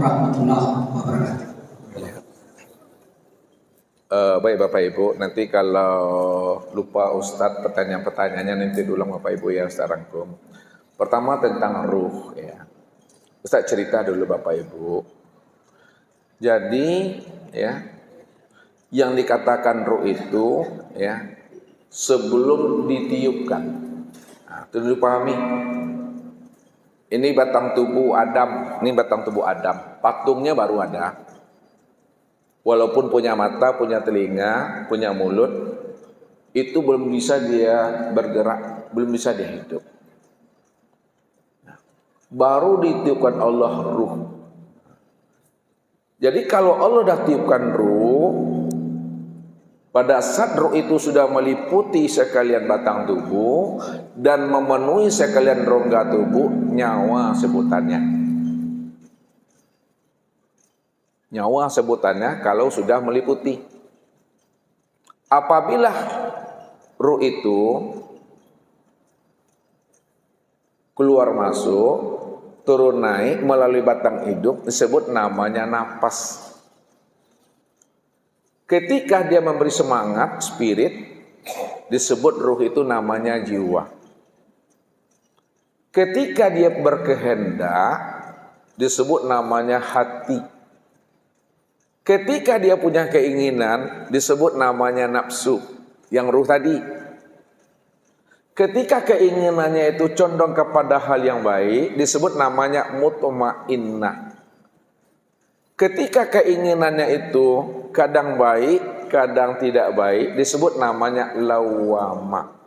warahmatullahi wabarakatuh. Baik Bapak Ibu, nanti kalau lupa Ustadz pertanyaan-pertanyaannya nanti ulang Bapak Ibu ya Ustadz rangkum. Pertama tentang ruh ya. Ustadz cerita dulu Bapak Ibu. Jadi ya, yang dikatakan ruh itu ya sebelum ditiupkan. Nah, itu dipahami. Ini batang tubuh Adam, ini batang tubuh Adam. Patungnya baru ada. Walaupun punya mata, punya telinga, punya mulut, itu belum bisa dia bergerak, belum bisa dia hidup. Baru ditiupkan Allah ruh. Jadi kalau Allah dah tiupkan ruh, pada saat ruh itu sudah meliputi sekalian batang tubuh dan memenuhi sekalian rongga tubuh, nyawa sebutannya. Nyawa sebutannya kalau sudah meliputi. Apabila ruh itu keluar masuk, turun naik melalui batang hidup, disebut namanya napas. Ketika dia memberi semangat, spirit, disebut ruh itu namanya jiwa. Ketika dia berkehendak, disebut namanya hati. Ketika dia punya keinginan, disebut namanya nafsu, yang ruh tadi. Ketika keinginannya itu condong kepada hal yang baik, disebut namanya mutmainnah. Ketika keinginannya itu kadang baik, kadang tidak baik, disebut namanya lawwamah.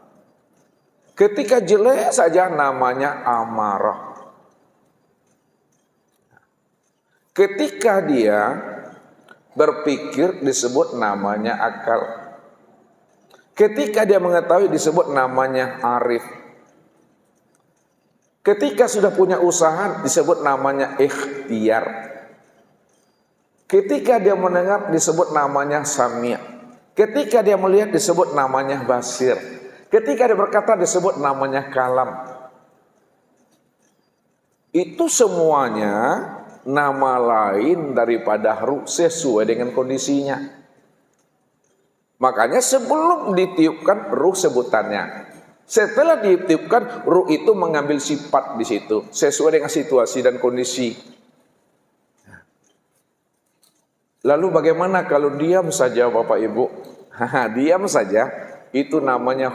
Ketika jelek saja namanya amarah. Ketika dia berpikir disebut namanya akal. Ketika dia mengetahui disebut namanya arif. Ketika sudah punya usaha disebut namanya ikhtiar. Ketika dia mendengar disebut namanya sami'. Ketika dia melihat disebut namanya basir. Ketika dia berkata disebut namanya kalam. Itu semuanya nama lain daripada ruh sesuai dengan kondisinya. Makanya sebelum ditiupkan ruh sebutannya. Setelah ditiupkan ruh itu mengambil sifat di situ sesuai dengan situasi dan kondisi. Lalu bagaimana kalau diam saja Bapak Ibu? Diam saja itu namanya